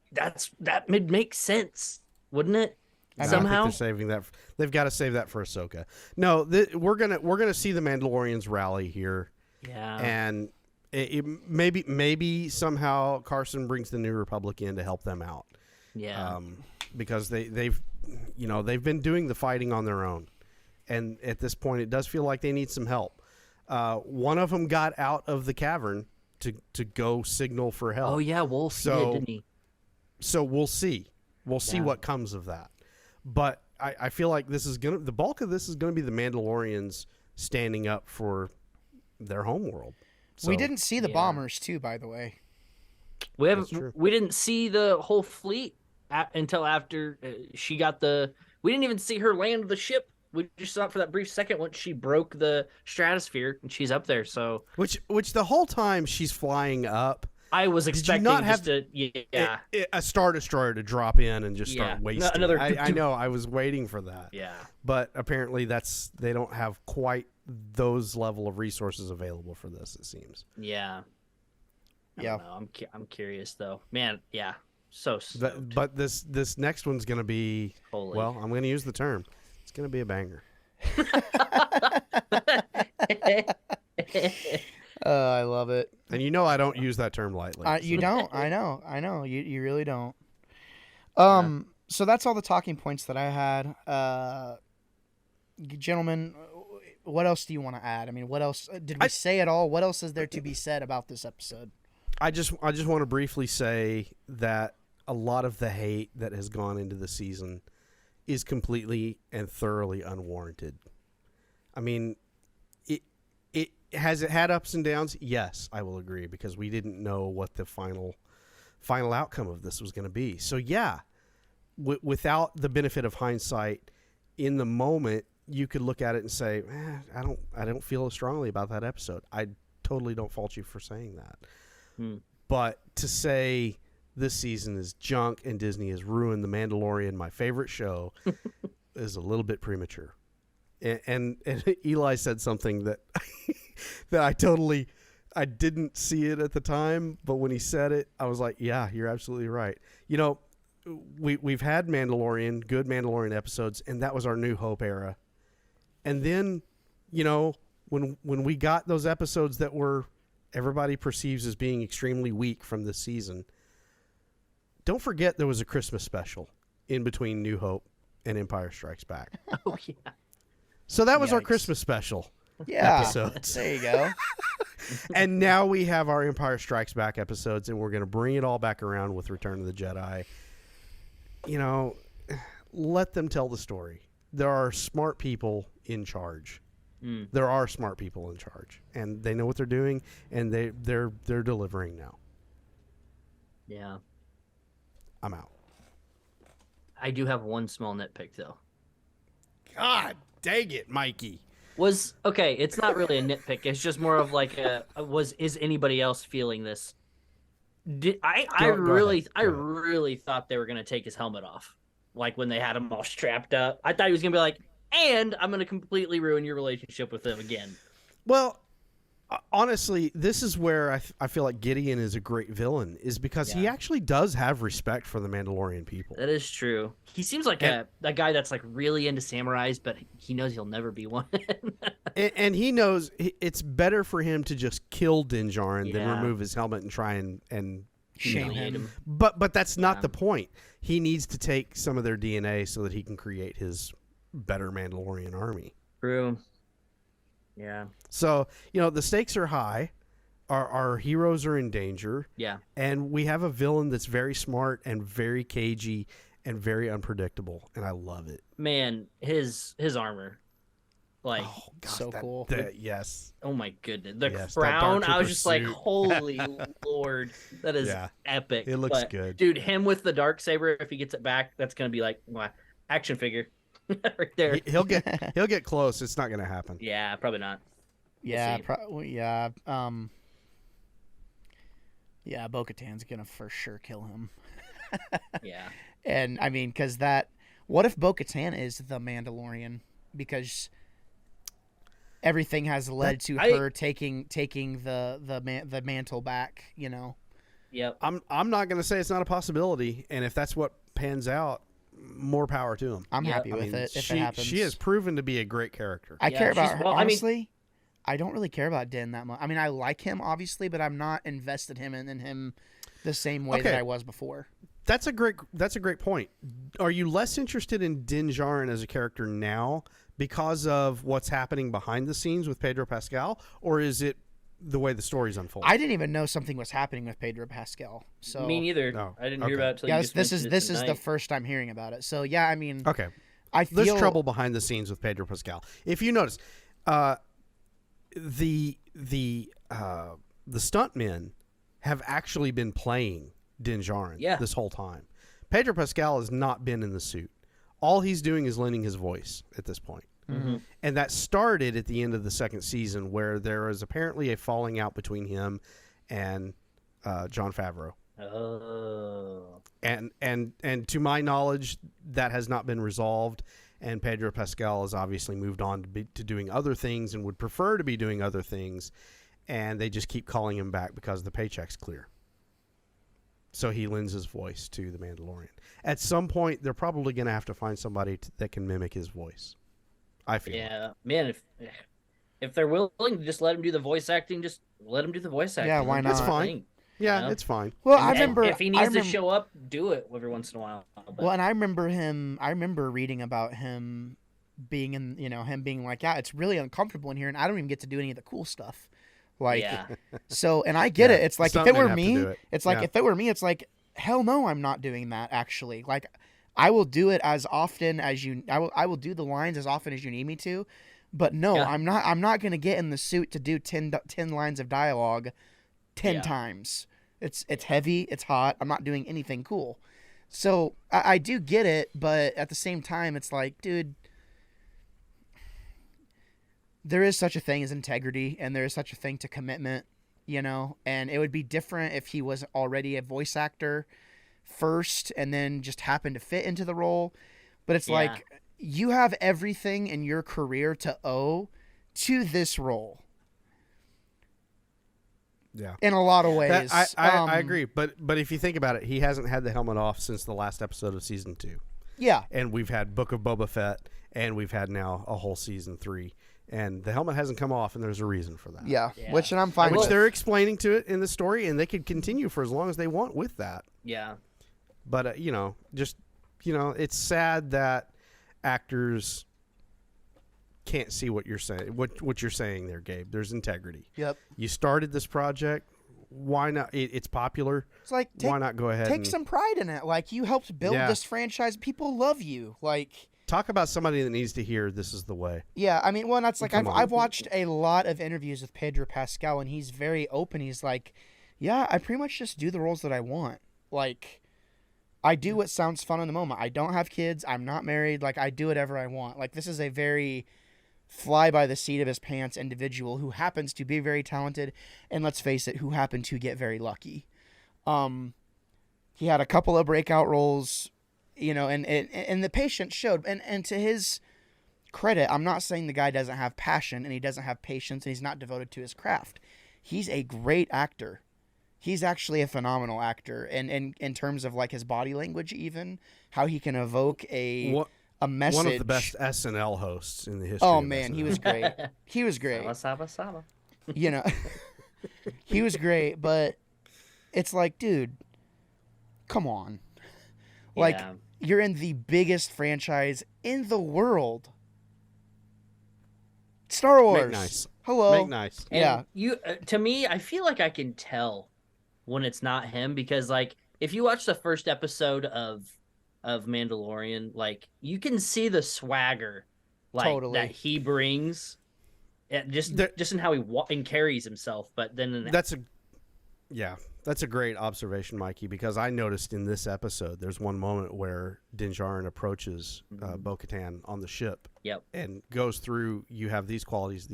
would make sense, wouldn't it? Somehow I think they're saving that. They've got to save that for Ahsoka. No, we're gonna see the Mandalorians rally here. Yeah, and maybe somehow Carson brings the New Republic in to help them out. Yeah, because they've been doing the fighting on their own, and at this point, it does feel like they need some help. One of them got out of the cavern to go signal for help. Oh yeah, Wolf did, didn't he? So we'll see. We'll see what comes of that. But I feel like the bulk of this is gonna be the Mandalorians standing up for their homeworld. So, we didn't see the bombers too, by the way. We didn't see the whole fleet until after she got we didn't even see her land the ship. We just saw it for that brief second once she broke the stratosphere and she's up there. So which the whole time she's flying up, I was expecting a Star Destroyer to drop in and just start wasting. Another. I know. I was waiting for that. Yeah. But apparently they don't have quite those level of resources available for this. It seems. Yeah. Yeah. I'm curious though, man. Yeah. So. But this next one's gonna be. Holy. Well, I'm gonna use the term. It's gonna be a banger. I love it. And I don't use that term lightly. You don't. I know. You really don't. So that's all the talking points that I had. Gentlemen, what else do you want to add? I mean, what else did we say at all? What else is there to be said about this episode? I just want to briefly say that a lot of the hate that has gone into the season is completely and thoroughly unwarranted. I mean, it has had ups and downs. Yes, I will agree, because we didn't know what the final outcome of this was going to be. So yeah, without the benefit of hindsight, in the moment you could look at it and say, I don't feel as strongly about that episode. I totally don't fault you for saying that. But to say this season is junk and Disney has ruined The Mandalorian, my favorite show, is a little bit premature. And Eli said something that that I didn't see it at the time, but when he said it, I was like, yeah, you're absolutely right. We've had good Mandalorian episodes, and that was our New Hope era. And then, when we got those episodes that everybody perceives as being extremely weak from this season, don't forget there was a Christmas special in between New Hope and Empire Strikes Back. Oh yeah. So that was our Christmas special episodes. There you go. And now we have our Empire Strikes Back episodes, and we're going to bring it all back around with Return of the Jedi. Let them tell the story. There are smart people in charge. There are smart people in charge, and they know what they're doing, and they're delivering now. Yeah. I'm out. I do have one small nitpick though. God dang it, Mikey. It's not really a nitpick. It's just more of like is anybody else feeling this? I really thought they were gonna take his helmet off, like when they had him all strapped up. I thought he was gonna be like, and I'm gonna completely ruin your relationship with him again. Well, honestly, this is where I feel like Gideon is a great villain, is because he actually does have respect for the Mandalorian people. That is true. He seems like a guy that's like really into samurais, but he knows he'll never be one. and he knows it's better for him to just kill Din Djarin than remove his helmet and try and Shame humiliate him. But that's not Yeah. the point. He needs to take some of their DNA so that he can create his better Mandalorian army. True. Yeah. So, the stakes are high. Our heroes are in danger. Yeah. And we have a villain that's very smart and very cagey and very unpredictable. And I love it. Man, his armor. Like, Oh, gosh, So cool. Yes. oh my goodness. The Yes, that crown, Dark I was Trooper just like, suit. holy Lord. That is Yeah. epic. It looks But, good. Dude, him with the dark saber, if he gets it back, that's gonna be like my action figure. Right there. He'll get close. It's not going to happen. Yeah, probably not. Yeah, see. yeah. Yeah, Bo-Katan's gonna for sure kill him. Yeah. And I mean, because what if Bo-Katan is the Mandalorian? Because everything has led to her taking the mantle back. Yep. I'm not going to say it's not a possibility. And if that's what pans out, more power to him. I'm Yeah, happy with it if it happens. She has proven to be a great character. I Yeah, care about she's- her. well, I mean- Honestly, I don't really care about Din that much. I mean, I like him obviously, but I'm not invested in him the same way that Okay. I was before. That's a great point. Are you less interested in Din Djarin as a character now because of what's happening behind the scenes with Pedro Pascal, or is it the way the story's unfolding? I didn't even know something was happening with Pedro Pascal. So Me neither. No. I didn't Okay. hear about it till yeah, you this just is mentioned this it is the tonight. first I'm hearing about it. So yeah, I mean, Okay. I feel There's trouble behind the scenes with Pedro Pascal. If you notice, the stuntmen have actually been playing Din Djarin Yeah. this whole time. Pedro Pascal has not been in the suit. All he's doing is lending his voice at this point. Mm-hmm. And that started at the end of the second season, where there was apparently a falling out between him and Jon Favreau. Oh. And to my knowledge, that has not been resolved. And Pedro Pascal has obviously moved on to doing other things and would prefer to be doing other things. And they just keep calling him back because the paycheck's clear. So he lends his voice to the Mandalorian. At some point, they're probably going to have to find somebody that can mimic his voice. I feel. Yeah, man. If they're willing to just let him do the voice acting, just let him do the voice acting. Yeah, why That's not? fine. Yeah, You know? it's fine. Well, And- I and remember if he needs to show up, do it every once in a while. But, Well, and I remember reading about him being him being like, yeah, it's really uncomfortable in here, and I don't even get to do any of the cool stuff. Like, yeah, so, and I get Yeah, it. It's like, if stuntmen it were have to me, do it. it's like, Yeah. if it were me, it's like, hell no, I'm not doing that, actually. Like, I will do it as often as I will do the lines as often as you need me to, but no, Yeah. I'm not going to get in the suit to do 10 lines of dialogue 10 Yeah. times. It's heavy, it's hot, I'm not doing anything cool. So, I do get it, but at the same time, it's like, dude, there is such a thing as integrity, and there is such a thing to commitment, and it would be different if he was already a voice actor first and then just happened to fit into the role. But it's Yeah. like, you have everything in your career to owe to this role Yeah. in a lot of ways. I agree. But if you think about it, he hasn't had the helmet off since the last episode of season 2. Yeah. And we've had Book of Boba Fett, and we've had now a whole season 3. And the helmet hasn't come off, and there's a reason for that. Yeah. Yeah. Which, and I'm fine Which with. they're explaining to it in the story, and they could continue for as long as they want with that. yeah, But, it's sad that actors can't see what you're saying. What you're saying there, Gabe. There's integrity. Yep. You started this project. Why not? It's popular. It's like, Why not go ahead take and some pride in it. Like, you helped build Yeah. this franchise. People love you. Like, talk about somebody that needs to hear this is the way. yeah, I mean, well, that's like, Come on. I've watched a lot of interviews with Pedro Pascal, and he's very open. He's like, yeah, I pretty much just do the roles that I want. Like, I do what sounds fun in the moment. I don't have kids. I'm not married. Like, I do whatever I want. Like, this is a very fly by the seat of his pants individual who happens to be very talented, and let's face it, who happened to get very lucky. He had a couple of breakout roles, and the patience showed. And to his credit, I'm not saying the guy doesn't have passion and he doesn't have patience and he's not devoted to his craft. He's a great actor. He's actually a phenomenal actor, and in terms of like his body language, even how he can evoke a message. One of the best SNL hosts in the history. Oh of man, SNL. he was great. He was great. Saba. He was great, but it's like, dude, come on. Like, Yeah. you're in the biggest franchise in the world. Star Wars. Make nice. Hello. Make nice. And Yeah. you, to me, I feel like I can tell when it's not him because, like, if you watch the first episode of Mandalorian, like, you can see the swagger, like Totally. that he brings, just in how he and carries himself. But then That's a great observation, Mikey, because I noticed in this episode there's one moment where Din Djarin approaches Bo-Katan on the ship. Yep. And goes through, you have these qualities,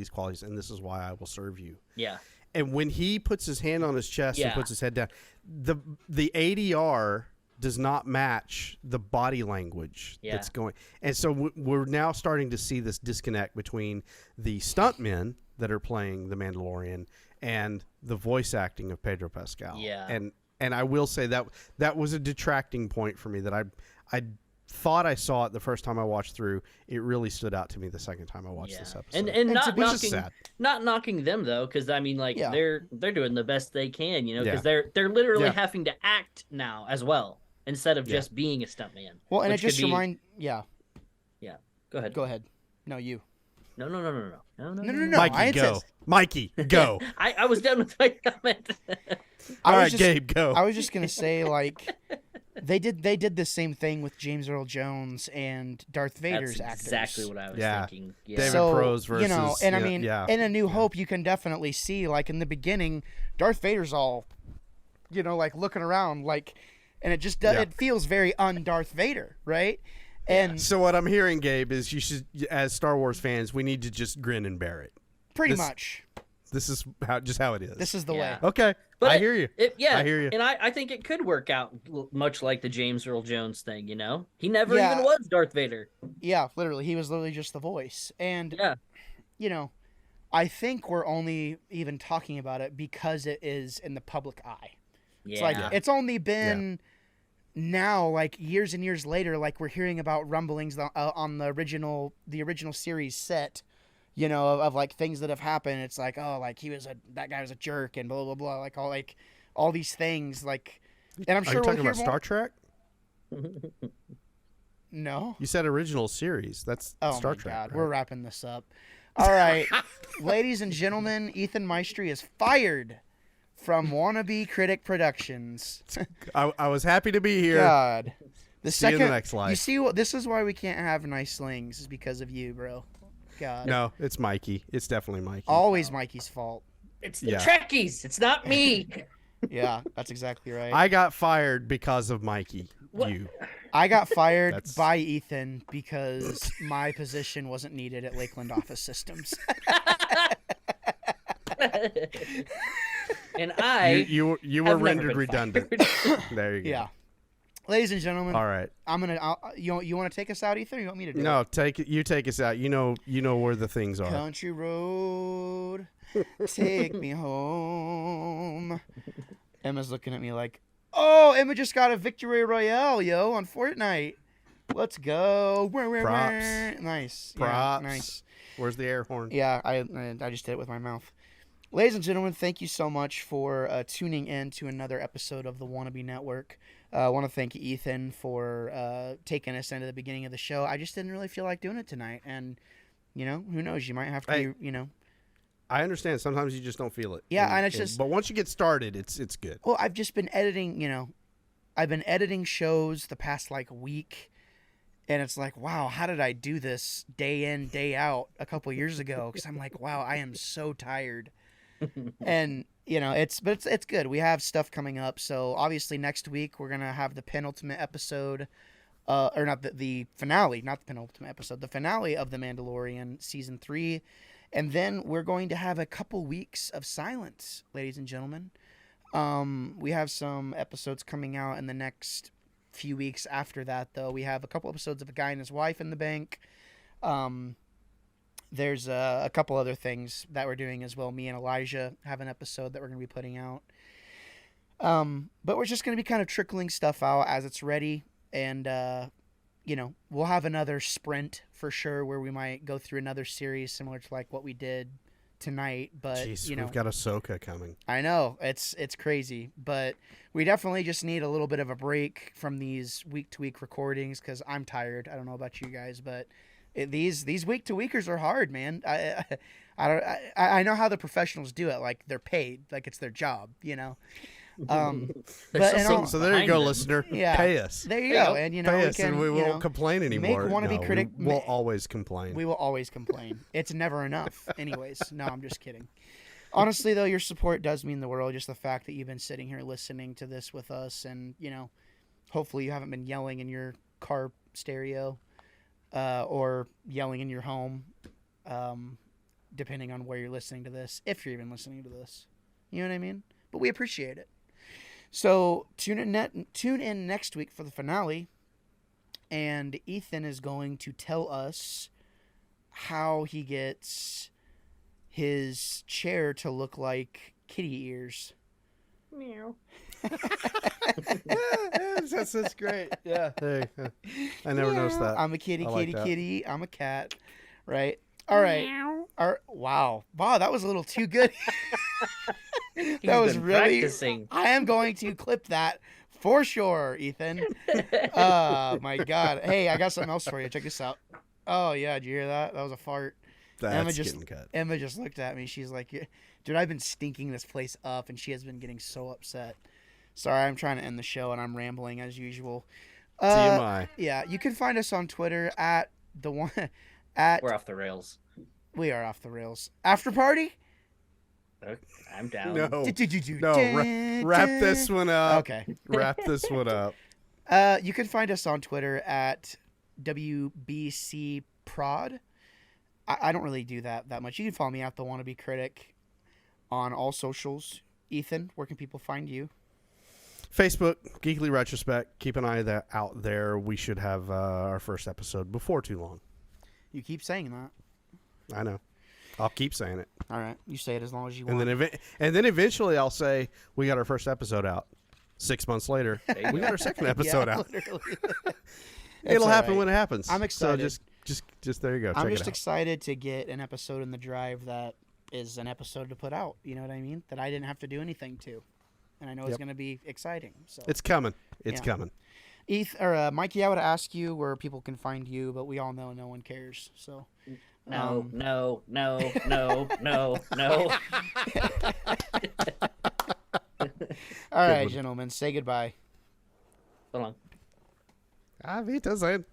and this is why I will serve you. Yeah. And when he puts his hand on his chest and Yeah. puts his head down, the ADR does not match the body language that's going. And so we're now starting to see this disconnect between the stuntmen that are playing the Mandalorian and the voice acting of Pedro Pascal. Yeah. And I will say that was a detracting point for me that I thought I saw it the first time I watched through. It really stood out to me the second time I watched this episode. And not which is knocking, sad. not knocking them though, because I mean, like they're doing the best they can, you know, because they're literally having to act now as well instead of just being a stuntman. Well, and it just Go ahead. Go ahead. No, you. No. Mikey, go. Mikey, go. I was done with my comment. All right, Gabe, go. I was just gonna say, like, they did the same thing with James Earl Jones and Darth Vader's That's actors. exactly what I was thinking. Yeah. David So, Prose versus, you know, and I mean, in A New Hope, you can definitely see, like, in the beginning, Darth Vader's all, you know, like, looking around, like, and it just does, it feels very un-Darth Vader, right? And so what I'm hearing, Gabe, is you should, as Star Wars fans, we need to just grin and bear it. Pretty much. This is just how it is. This is the way. Okay, But I hear you. I hear you. And I think it could work out much like the James Earl Jones thing, you know? He never even was Darth Vader. Yeah, literally. He was literally just the voice. And, you know, I think we're only even talking about it because it is in the public eye. Yeah. It's like, it's only been now, like, years and years later, like, we're hearing about rumblings on the original series set, you know, of like things that have happened. It's like, oh, like that guy was a jerk and blah blah blah, like all these things, like, and I'm sure Are you talking we'll about hear Star Trek? No, you said original series. That's Star my Trek. God, right? We're wrapping this up. All right, ladies and gentlemen, Ethan Maestri is fired from Wannabe Critic Productions. I was happy to be here. God, See you in the next life. You see what? This is why we can't have nice slings, is because of you, bro. God. No, it's Mikey. It's definitely Mikey. Always Mikey's fault. It's the Trekkies. It's not me. Yeah, that's exactly right. I got fired because of Mikey. What? You. I got fired by Ethan because my position wasn't needed at Lakeland Office Systems. And I you were rendered redundant. There you go. Yeah. Ladies and gentlemen, All right. you want to take us out, Ethan, or you want me to do it? No, you take us out. You know where the things are. Country road, take me home. Emma's looking at me like, oh, Emma just got a victory royale, yo, on Fortnite. Let's go. Props. Nice. Props. Yeah, nice. Where's the air horn? Yeah, I just did it with my mouth. Ladies and gentlemen, thank you so much for tuning in to another episode of the Wannabe Network. I want to thank Ethan for taking us into the beginning of the show. I just didn't really feel like doing it tonight. And, you know, who knows? You might have to, you know. I understand. Sometimes you just don't feel it. Yeah, and it's just... But once you get started, it's good. Well, I've just been editing, you know. I've been editing shows the past, like, week. And it's like, wow, how did I do this day in, day out a couple years ago? Because I'm like, wow, I am so tired. And, you know, it's good. We have stuff coming up. So obviously next week we're going to have the penultimate episode, or not the finale, not the penultimate episode, the finale of The Mandalorian season 3. And then we're going to have a couple weeks of silence, ladies and gentlemen. We have some episodes coming out in the next few weeks after that, though. We have a couple episodes of A Guy and His Wife in the bank. There's a couple other things that we're doing as well. Me and Elijah have an episode that we're going to be putting out. But we're just going to be kind of trickling stuff out as it's ready. And, you know, we'll have another sprint for sure where we might go through another series similar to like what we did tonight, but Jeez, you know, we've got Ahsoka coming. I know it's crazy, but we definitely just need a little bit of a break from these week to week recordings because I'm tired. I don't know about you guys, but these week to weekers are hard, man. I know how the professionals do it. Like they're paid, like it's their job, you know. So there you go, listener. Yeah, Pay us. There you go, and you know Pay we us, can, and we won't complain anymore. Make wannabe critic. We'll always complain. We will always complain. It's never enough. Anyways, no, I'm just kidding. Honestly, though, your support does mean the world. Just the fact that you've been sitting here listening to this with us, and you know, hopefully you haven't been yelling in your car stereo, or yelling in your home, depending on where you're listening to this. If you're even listening to this, you know what I mean. But we appreciate it. So tune in next week for the finale, and Ethan is going to tell us how he gets his chair to look like kitty ears. Meow. That's great. Yeah. Hey, I never noticed that. I'm a kitty, I kitty, like kitty. I'm a cat. Right. All right. Wow, that was a little too good. That was really practicing. I am going to clip that for sure, Ethan. Oh my God. Hey, I got something else for you. Check this out. Oh yeah, did you hear that? That was a fart. That's getting cut. Emma just looked at me. She's like, dude, I've been stinking this place up, and she has been getting so upset. Sorry, I'm trying to end the show, and I'm rambling as usual. TMI. Yeah, you can find us on Twitter at We're off the rails. We are off the rails. After party? Okay, I'm down. No. Wrap this one up. Okay. Wrap this one up. You can find us on Twitter at WBC Prod. I don't really do that much. You can follow me at the Wannabe Critic on all socials. Ethan, where can people find you? Facebook, Geekly Retrospect. Keep an eye out there. We should have our first episode before too long. You keep saying that. I know. I'll keep saying it. All right. You say it as long as you want. And then eventually I'll say we got our first episode out. 6 months later, we got our second episode out. It'll happen when it happens. I'm excited. So just there you go. I'm just excited to get an episode in the drive that is an episode to put out. You know what I mean? That I didn't have to do anything to, and I know it's going to be exciting. So it's coming. It's coming. Mikey, I would ask you where people can find you, but we all know no one cares. So. No. All right, gentlemen, say goodbye. So long. Auf Wiedersehen.